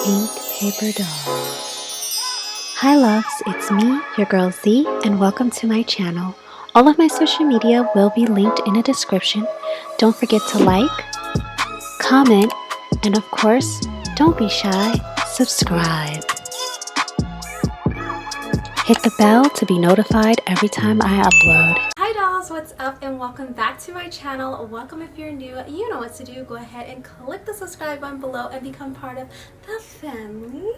Pink Paper Doll. Hi loves, it's me, your girl Z, and welcome to my channel. All of my social media will be linked in the description. Don't forget to like, comment, and of course, don't be shy, subscribe. Hit the bell to be notified every time I upload. Hi dolls, what's up and welcome back to my channel. Welcome if you're new. You know what to do. Go ahead and click the subscribe button below and become part of the family.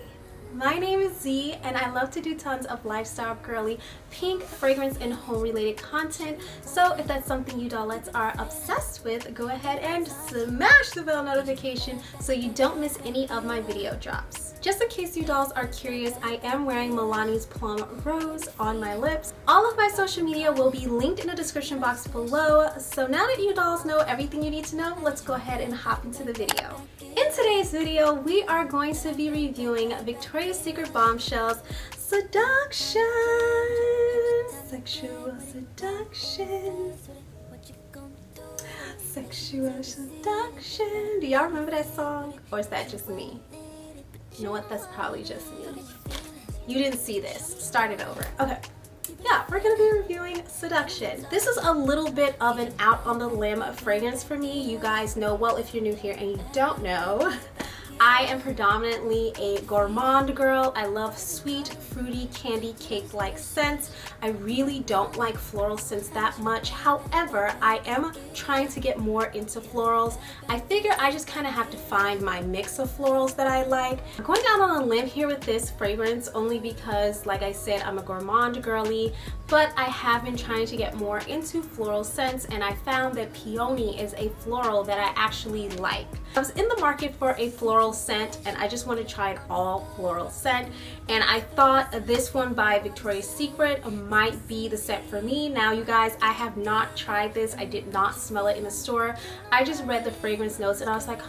My name is Z and I love to do tons of lifestyle, girly, pink, fragrance, and home related content. So if that's something you dollettes are obsessed with, go ahead and smash the bell notification so you don't miss any of my video drops. Just in case you dolls are curious, I am wearing Milani's Plum Rose on my lips. All of my social media will be linked in the description box below. So now that you dolls know everything you need to know, let's go ahead and hop into the video. In today's video, we are going to be reviewing Victoria's Secret Bombshell's Seduction. Sexual seduction. Sexual seduction. Do y'all remember that song? Or is that just me? You know what? That's probably just me. You didn't see this. Start it over. Okay. Yeah, we're going to be reviewing Seduction. This is a little bit of an out on the limb fragrance for me. You guys know, well, if you're new here and you don't know, I am predominantly a gourmand girl. I love sweet, fruity, candy cake-like scents. I really don't like floral scents that much. However, I am trying to get more into florals. I figure I just kind of have to find my mix of florals that I like. I'm going out on a limb here with this fragrance only because, like I said, I'm a gourmand girly, but I have been trying to get more into floral scents, and I found that peony is a floral that I actually like. I was in the market for a floral scent and I just want to try an all floral scent, and I thought this one by Victoria's Secret might be the scent for me. Now you guys, I have not tried this. I did not smell it in the store. I just read the fragrance notes and I was like,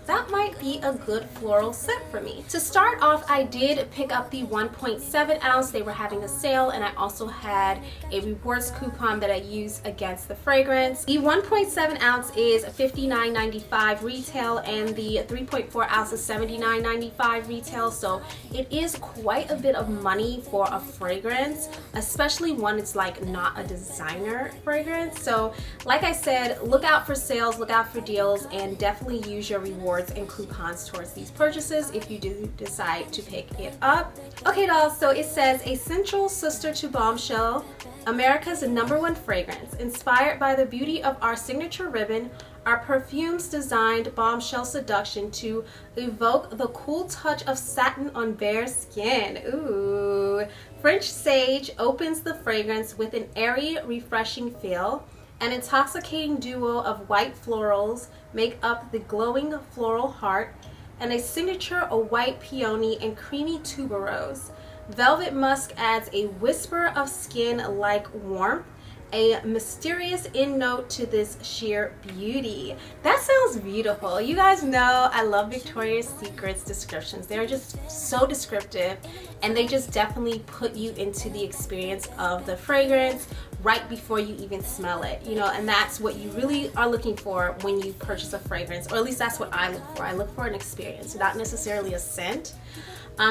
that might be a good floral scent for me. To start off, I did pick up the 1.7 ounce. They were having a sale, and I also had a rewards coupon that I used against the fragrance. The 1.7 ounce is $59.95 retail and the 3.4 ounce is $79.95 retail, so it is quite a bit of money for a fragrance, especially when it's like not a designer fragrance. So like I said, look out for sales, look out for deals, and definitely use your rewards and coupons towards these purchases if you do decide to pick it up. Okay dolls, so it says a central sister to Bombshell, America's #1 fragrance. Inspired by the beauty of our signature ribbon, our perfumes designed Bombshell Seduction to evoke the cool touch of satin on bare skin. Ooh. French sage opens the fragrance with an airy, refreshing feel. An intoxicating duo of white florals make up the glowing floral heart, and a signature of white peony and creamy tuberose. Velvet musk adds a whisper of skin-like warmth, a mysterious end note to this sheer beauty. That sounds beautiful. You guys know I love Victoria's Secret's descriptions. They're just so descriptive, and they just definitely put you into the experience of the fragrance right before you even smell it, you know, and that's what you really are looking for when you purchase a fragrance, or at least that's what I look for. I look for an experience, not necessarily a scent.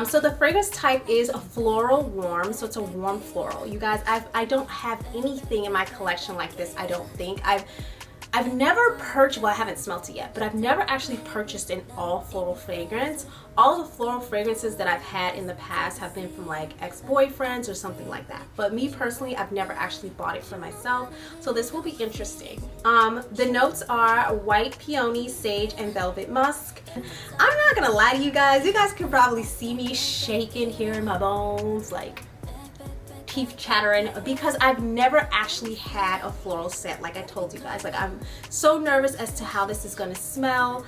So the fragrance type is a floral warm, so it's a warm floral. You guys, I don't have anything in my collection like this. I don't think I've never purchased, well, I haven't smelled it yet, but I've never actually purchased an all floral fragrance. All the floral fragrances that I've had in the past have been from like ex-boyfriends or something like that. But me personally, I've never actually bought it for myself. So this will be interesting. The notes are white peony, sage, and velvet musk. I'm not gonna lie to you guys. You guys can probably see me shaking here in my bones, like teeth chattering, because I've never actually had a floral scent. Like I told you guys, like I'm so nervous as to how this is going to smell.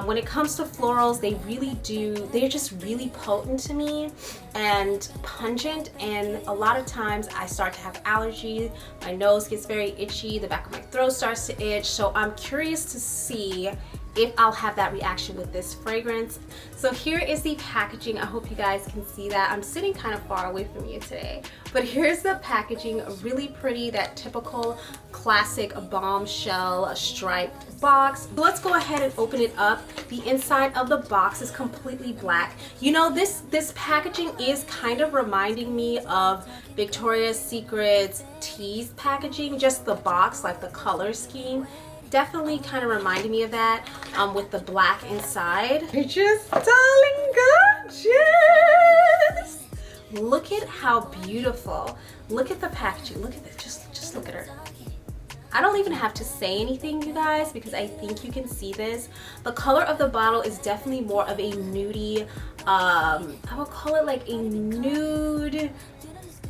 When it comes to florals, they're just really potent to me and pungent, and a lot of times I start to have allergies. My nose gets very itchy, the back of my throat starts to itch, so I'm curious to see if I'll have that reaction with this fragrance. So here is the packaging. I hope you guys can see that. I'm sitting kind of far away from you today, but here's the packaging. Really pretty, that typical classic bombshell striped box. So let's go ahead and open it up. The inside of the box is completely black. You know, this packaging is kind of reminding me of Victoria's Secret's Tease packaging, just the box, like the color scheme. Definitely kind of reminded me of that, with the black inside. You're just darling gorgeous. Look at how beautiful. Look at the packaging. Look at this. Just look at her. I don't even have to say anything, you guys, because I think you can see this. The color of the bottle is definitely more of a nudie, I would call it like a nude,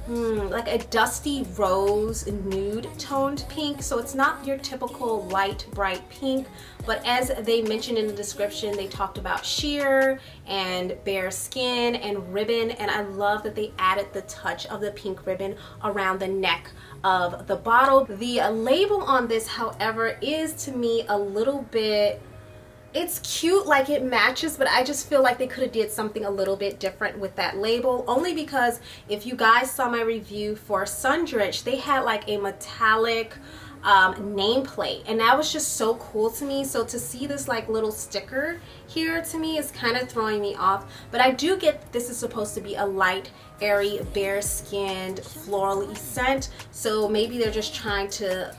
like a dusty rose nude toned pink. So it's not your typical light bright pink, but as they mentioned in the description, they talked about sheer and bare skin and ribbon, and I love that they added the touch of the pink ribbon around the neck of the bottle. The label on this, however, is to me a little bit, it's cute, like it matches, but I just feel like they could have did something a little bit different with that label, only because if you guys saw my review for Sundrich, they had like a metallic nameplate, and that was just so cool to me. So to see this like little sticker here, to me, is kind of throwing me off. But I do get this is supposed to be a light, airy, bare skinned floral scent, so maybe they're just trying to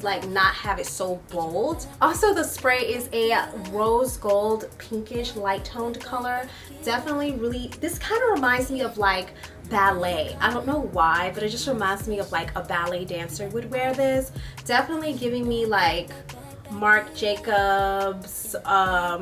like not have it so bold. Also, the spray is a rose gold pinkish light toned color. Definitely really, this kind of reminds me of like ballet. I don't know why, but it just reminds me of like a ballet dancer would wear this. Definitely giving me like Marc Jacobs, I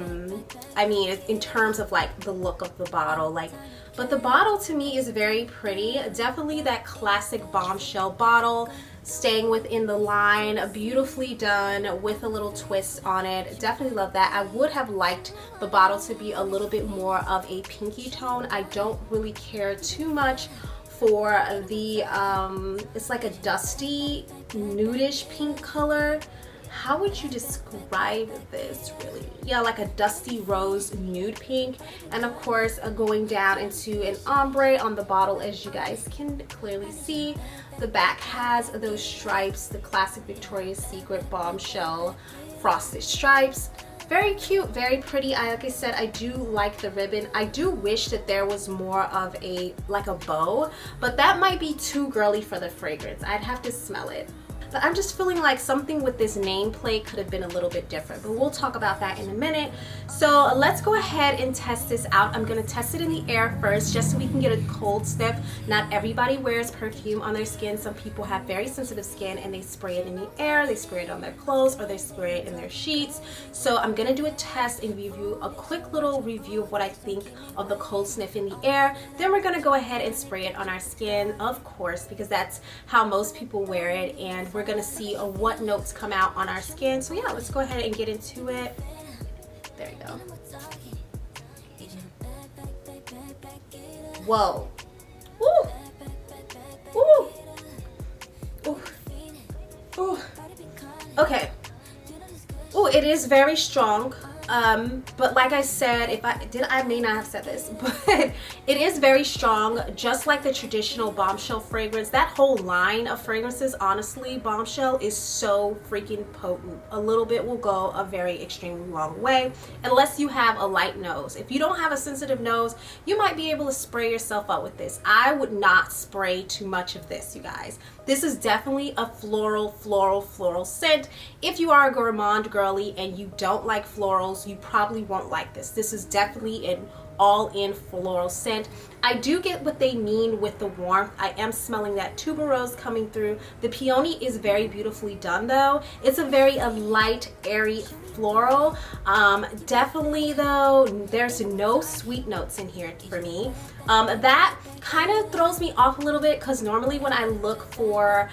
mean, in terms of like the look of the bottle, like, but the bottle to me is very pretty. Definitely that classic bombshell bottle, staying within the line, beautifully done with a little twist on it. Definitely love that. I would have liked the bottle to be a little bit more of a pinky tone. I don't really care too much for the it's like a dusty nudish pink color. How would you describe this really? Yeah, like a dusty rose nude pink, and of course going down into an ombre on the bottle, as you guys can clearly see. The back has those stripes, the classic Victoria's Secret bombshell frosted stripes. Very cute, very pretty. Like I said, I do like the ribbon. I do wish that there was more of a like a bow, but that might be too girly for the fragrance. I'd have to smell it. But I'm just feeling like something with this nameplate could have been a little bit different, but we'll talk about that in a minute. So let's go ahead and test this out. I'm gonna test it in the air first, just so we can get a cold sniff. Not everybody wears perfume on their skin. Some people have very sensitive skin and they spray it in the air, they spray it on their clothes, or they spray it in their sheets. So I'm gonna do a test and give you a quick little review of what I think of the cold sniff in the air. Then we're gonna go ahead and spray it on our skin, of course, because that's how most people wear it, and we're gonna see what notes come out on our skin. So yeah, let's go ahead and get into it. There you go. Whoa. Woo. Woo. Ooh. Ooh. Okay. Oh, it is very strong. But like I said, I may not have said this, but it is very strong, just like the traditional bombshell fragrance. That whole line of fragrances, honestly, bombshell is so freaking potent. A little bit will go a very extremely long way, unless you have a light nose. If you don't have a sensitive nose, you might be able to spray yourself out with this. I would not spray too much of this, you guys. This is definitely a floral scent. If you are a gourmand girly and you don't like florals, you probably won't like this. This is definitely an all-in floral scent. I do get what they mean with the warmth. I am smelling that tuberose coming through. The peony is very beautifully done though. It's a very light, airy floral. Definitely though, there's no sweet notes in here for me. That kind of throws me off a little bit, because normally when I look for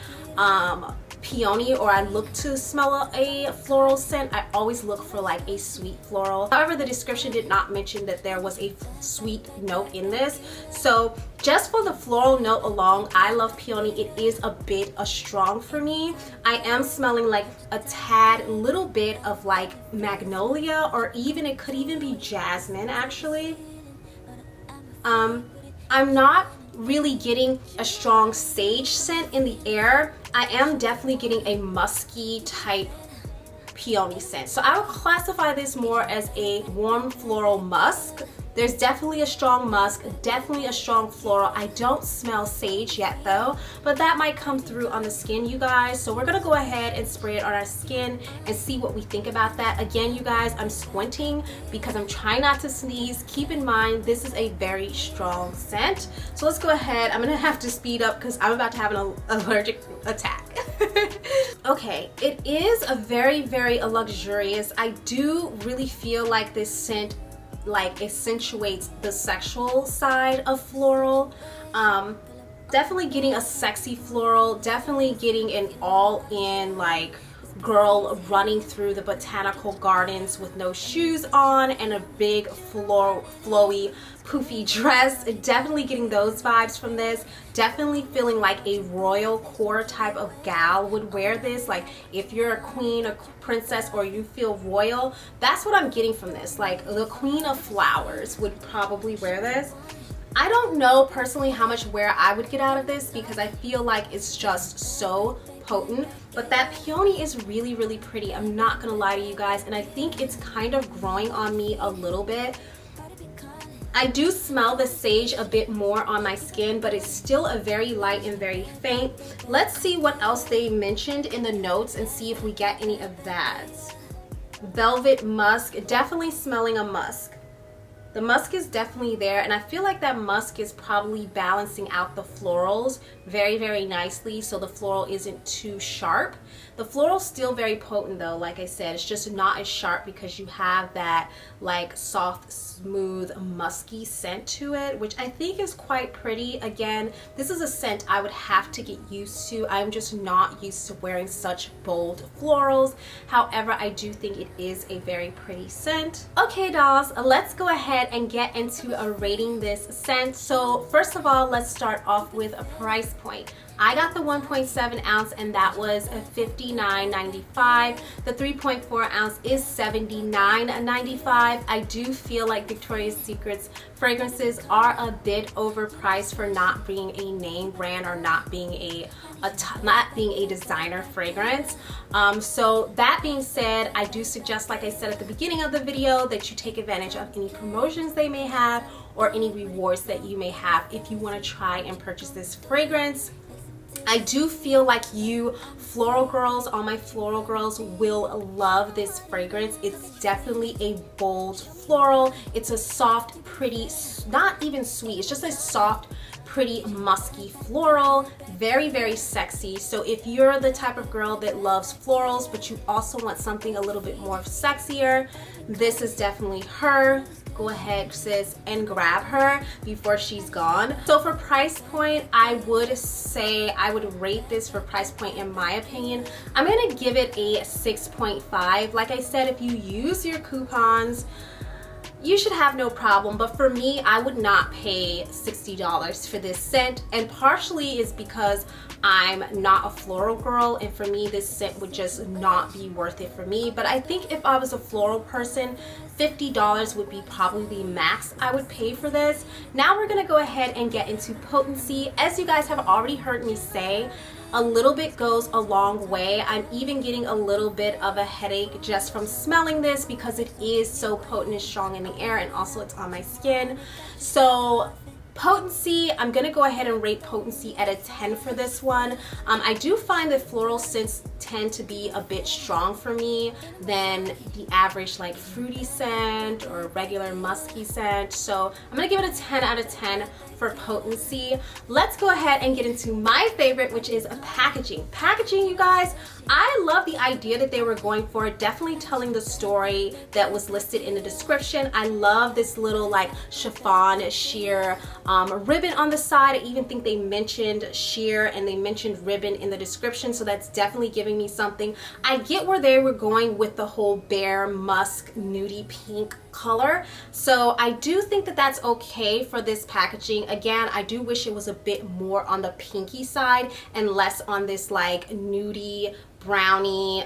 peony or I look to smell a floral scent, I always look for like a sweet floral. However, the description did not mention that there was a sweet note in this. So just for the floral note alone, I love peony. It is a bit strong for me. I am smelling like a tad little bit of like magnolia, or even it could even be jasmine actually. I'm not really getting a strong sage scent in the air. I am definitely getting a musky type peony scent. So I would classify this more as a warm floral musk. There's definitely a strong musk, definitely a strong floral. I don't smell sage yet though, but that might come through on the skin, you guys. So we're gonna go ahead and spray it on our skin and see what we think about that. Again, you guys, I'm squinting because I'm trying not to sneeze. Keep in mind, this is a very strong scent. So let's go ahead. I'm gonna have to speed up because I'm about to have an allergic attack. Okay, it is a very, very luxurious. I do really feel like this scent like accentuates the sexual side of floral. Definitely getting a sexy floral, definitely getting an all-in like girl running through the botanical gardens with no shoes on and a big flowy poofy dress. Definitely getting those vibes from this. Definitely feeling like a royal core type of gal would wear this. Like if you're a queen, a princess, or you feel royal, that's what I'm getting from this. Like the queen of flowers would probably wear this. I don't know personally how much wear I would get out of this because I feel like it's just so potent, but that peony is really, really pretty. I'm not gonna lie to you guys, and I think it's kind of growing on me a little bit. I do smell the sage a bit more on my skin, but it's still a very light and very faint. Let's see what else they mentioned in the notes and see if we get any of that. Velvet musk, definitely smelling a musk. The musk is definitely there, and I feel like that musk is probably balancing out the florals very, very nicely, so the floral isn't too sharp. The floral's still very potent though, like I said, it's just not as sharp because you have that like soft, smooth, musky scent to it, which I think is quite pretty. Again, this is a scent I would have to get used to. I'm just not used to wearing such bold florals. However, I do think it is a very pretty scent. Okay dolls, let's go ahead and get into rating this scent. So first of all, let's start off with a price point. I got the 1.7 ounce and that was $59.95. The 3.4 ounce is $79.95. I do feel like Victoria's Secret's fragrances are a bit overpriced for not being a name brand or not being a designer fragrance. So that being said, I do suggest, like I said at the beginning of the video, that you take advantage of any promotions they may have or any rewards that you may have if you want to try and purchase this fragrance. I do feel like you floral girls, all my floral girls, will love this fragrance. It's definitely a bold floral. It's a soft, pretty, not even sweet, it's just a soft, pretty, musky floral. Very, very sexy. So if you're the type of girl that loves florals but you also want something a little bit more sexier, this is definitely her. Go ahead, sis, and grab her before she's gone. So for price point, I would say I would rate this for price point, in my opinion, I'm gonna give it a 6.5. Like I said, if you use your coupons, you should have no problem, but for me, I would not pay $60 for this scent, and partially is because I'm not a floral girl, and for me this scent would just not be worth it for me. But I think if I was a floral person, $50 would be probably the max I would pay for this. Now we're gonna go ahead and get into potency. As you guys have already heard me say, a little bit goes a long way. I'm even getting a little bit of a headache just from smelling this because it is so potent and strong in the air, and also it's on my skin. So potency, I'm gonna go ahead and rate potency at a 10 for this one. I do find that floral scents tend to be a bit strong for me than the average like fruity scent or regular musky scent. So I'm gonna give it a 10 out of 10 for potency. Let's go ahead and get into my favorite, which is packaging. Packaging, you guys, I love the idea that they were going for, definitely telling the story that was listed in the description. I love this little like chiffon sheer ribbon on the side. I even think they mentioned sheer and they mentioned ribbon in the description, so that's definitely giving me something. I get where they were going with the whole bare musk nudie pink color, so I do think that that's okay for this packaging. Again, I do wish it was a bit more on the pinky side and less on this like nudie brownie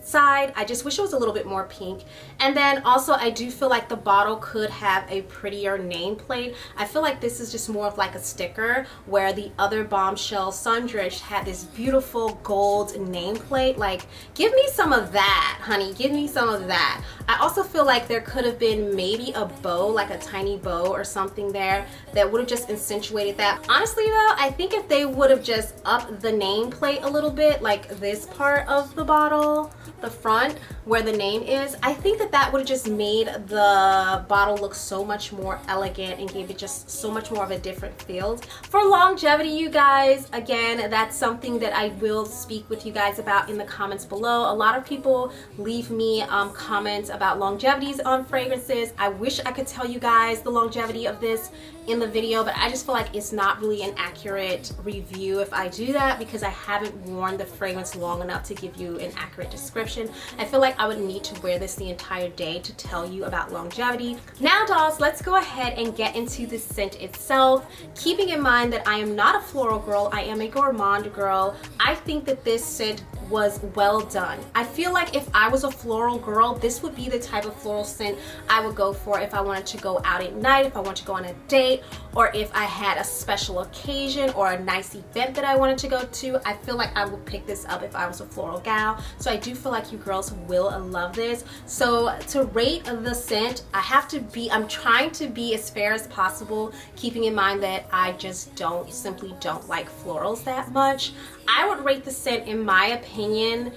side. I just wish it was a little bit more pink. And then also I do feel like the bottle could have a prettier nameplate. I feel like this is just more of like a sticker, where the other Bombshell Sundress had this beautiful gold nameplate. Like, give me some of that, honey, give me some of that. I also feel like there could have been maybe a bow, like a tiny bow or something there that would have just accentuated that. Honestly though, I think if they would have just upped the nameplate a little bit, like this part of the bottle, the front where the name is, I think that that would have just made the bottle look so much more elegant and gave it just so much more of a different feel. For longevity, you guys, again, that's something that I will speak with you guys about in the comments below. A lot of people leave me comments about longevities on fragrances. I wish I could tell you guys the longevity of this in the video, but I just feel like it's not really an accurate review if I do that, because I haven't worn the fragrance long enough to give you an accurate description. I feel like I would need to wear this the entire day to tell you about longevity. Now dolls, let's go ahead and get into the scent itself, keeping in mind that I am not a floral girl, I am a gourmand girl. I think that this scent was well done. I feel like if I was a floral girl, this would be the type of floral scent I would go for if I wanted to go out at night, if I wanted to go on a date, or if I had a special occasion or a nice event that I wanted to go to. I feel like I would pick this up if I was a floral gal. So I do feel like you girls will love this. So to rate the scent, I'm trying to be as fair as possible, keeping in mind that I just simply don't like florals that much. I would rate the scent, in my opinion,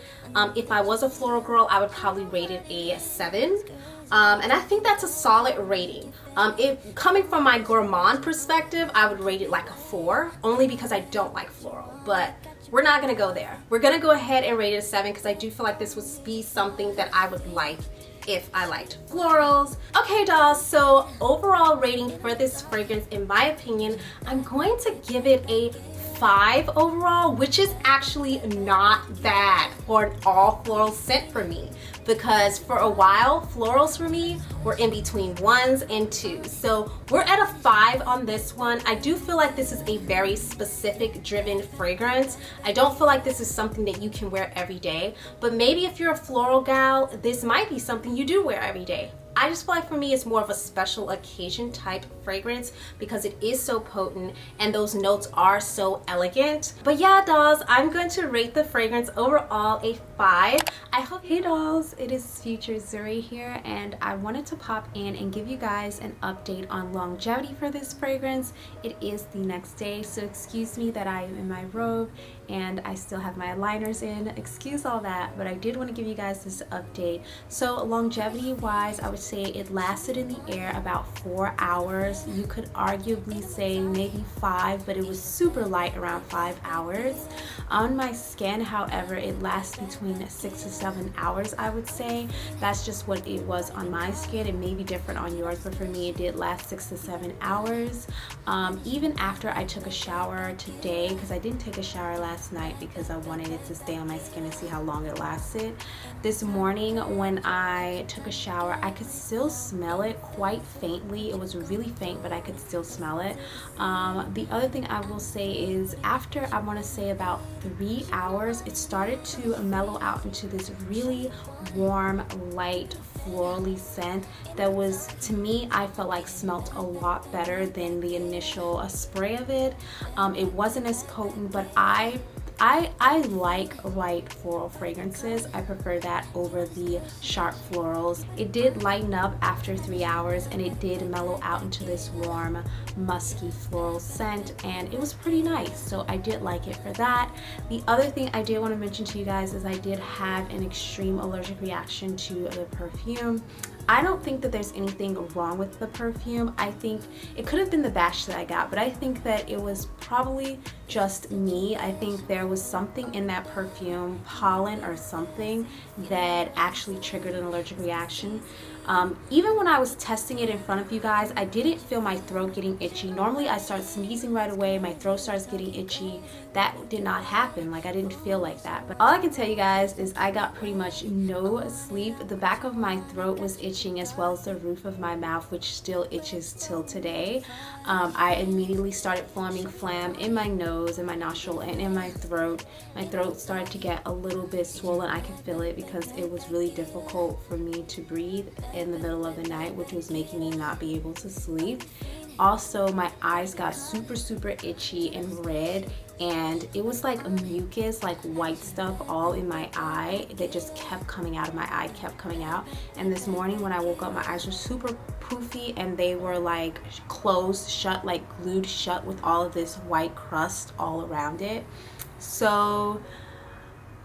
if I was a floral girl, I would probably rate it a 7. And I think that's a solid rating. Coming from my gourmand perspective, I would rate it like a 4, only because I don't like floral. But we're not gonna go there. We're gonna go ahead and rate it a 7, because I do feel like this would be something that I would like if I liked florals. Okay dolls, so overall rating for this fragrance, in my opinion, I'm going to give it a 5 overall, which is actually not bad for an all floral scent for me, because for a while florals for me were in between 1s and 2s. So we're at a 5 on this one. I do feel like this is a very specific driven fragrance. I don't feel like this is something that you can wear every day, but maybe if you're a floral gal, this might be something you do wear every day. I just feel like for me it's more of a special occasion type fragrance, because it is so potent and those notes are so elegant. But yeah dolls, I'm going to rate the fragrance overall a 5. I hope. Hey dolls, it is Future Zuri here, and I wanted to pop in and give you guys an update on longevity for this fragrance. It is the next day, so excuse me that I am in my robe and I still have my liners in. Excuse all that, but I did want to give you guys this update. So longevity wise, I would say it lasted in the air about 4 hours. You could arguably say maybe 5, but it was super light, around 5 hours. On my skin, however, it lasts between 6 to 7 hours, I would say. That's just what it was on my skin. It may be different on yours, but for me it did last 6 to 7 hours. Even after I took a shower today, because I didn't take a shower last night because I wanted it to stay on my skin and see how long it lasted. This morning when I took a shower, I could still smell it quite faintly. It was really faint, but I could still smell it. The other thing I will say is after, I want to say about 3 hours, it started to mellow out into this really warm, light, florally scent that was, to me, I felt like smelt a lot better than the initial spray of it. It wasn't as potent, but I like light floral fragrances. I prefer that over the sharp florals. It did lighten up after 3 hours, and it did mellow out into this warm, musky floral scent, and it was pretty nice. So I did like it for that. The other thing I did want to mention to you guys is I did have an extreme allergic reaction to the perfume. I don't think that there's anything wrong with the perfume. I think it could have been the batch that I got, but I think that it was probably just me. I think there was something in that perfume, pollen or something, that actually triggered an allergic reaction. Even when I was testing it in front of you guys, I didn't feel my throat getting itchy. Normally I start sneezing right away, my throat starts getting itchy. That did not happen. Like, I didn't feel like that. But all I can tell you guys is I got pretty much no sleep. The back of my throat was itching, as well as the roof of my mouth, which still itches till today. I immediately started forming phlegm in my nose, in my nostril, and in my throat. My throat started to get a little bit swollen. I could feel it because it was really difficult for me to breathe in the middle of the night, which was making me not be able to sleep. Also, my eyes got super itchy and red, and it was like a mucus, like white stuff all in my eye that just kept coming out of my eye, kept coming out. And this morning when I woke up, my eyes were super poofy, and they were like closed shut, like glued shut, with all of this white crust all around it. So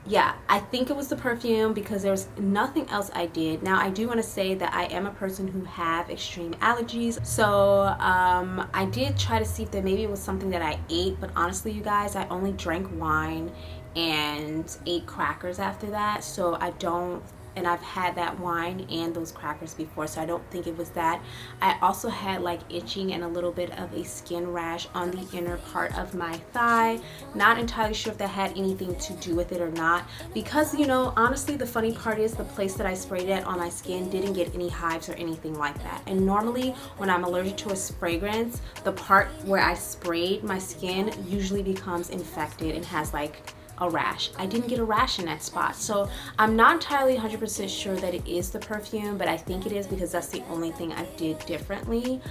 yeah, I think it was the perfume because there's nothing else I did. Now, I do want to say that I am a person who have extreme allergies. So I did try to see if there maybe it was something that I ate, but honestly, you guys, I only drank wine and ate crackers after that. So I don't, and I've had that wine and those crackers before, so I don't think it was that. I also had like itching and a little bit of a skin rash on the inner part of my thigh. Not entirely sure if that had anything to do with it or not, because, you know, honestly, the funny part is the place that I sprayed it on my skin didn't get any hives or anything like that. And normally when I'm allergic to a fragrance, the part where I sprayed my skin usually becomes infected and has like a rash. I didn't get a rash in that spot, so I'm not entirely 100% sure that it is the perfume, but I think it is because that's the only thing I did differently.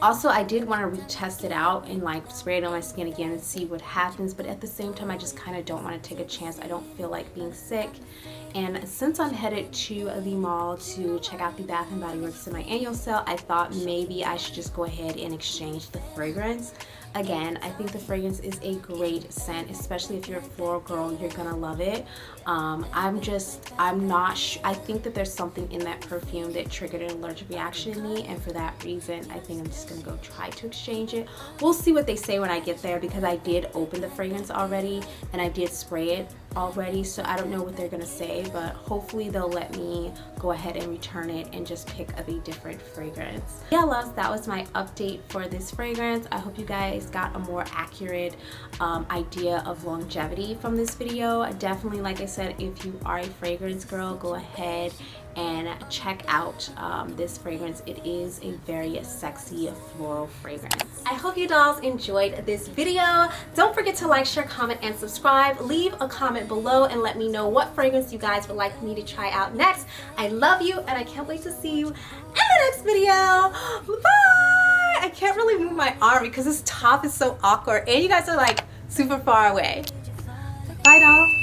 Also, I did want to retest it out and like spray it on my skin again and see what happens, but at the same time, I just kind of don't want to take a chance. I don't feel like being sick. And since I'm headed to the mall to check out the Bath & Body Works in my annual sale, I thought maybe I should just go ahead and exchange the fragrance. Again, I think the fragrance is a great scent, especially if you're a floral girl, you're gonna love it. I'm not sure. I think that there's something in that perfume that triggered an allergic reaction in me, and for that reason, I think I'm just gonna go try to exchange it. We'll see what they say when I get there, because I did open the fragrance already and I did spray it already, so I don't know what they're gonna say, but hopefully they'll let me go ahead and return it and just pick up a different fragrance. Yeah, loves, that was my update for this fragrance. I hope you guys got a more accurate idea of longevity from this video. Definitely, like I said, if you are a fragrance girl, go ahead and check out this fragrance. It is a very sexy floral fragrance. I hope you dolls enjoyed this video. Don't forget to like, share, comment, and subscribe. Leave a comment below and let me know what fragrance you guys would like me to try out next. I love you, and I can't wait to see you in the next video. Bye! I can't really move my arm because this top is so awkward, and you guys are like super far away. Bye, doll.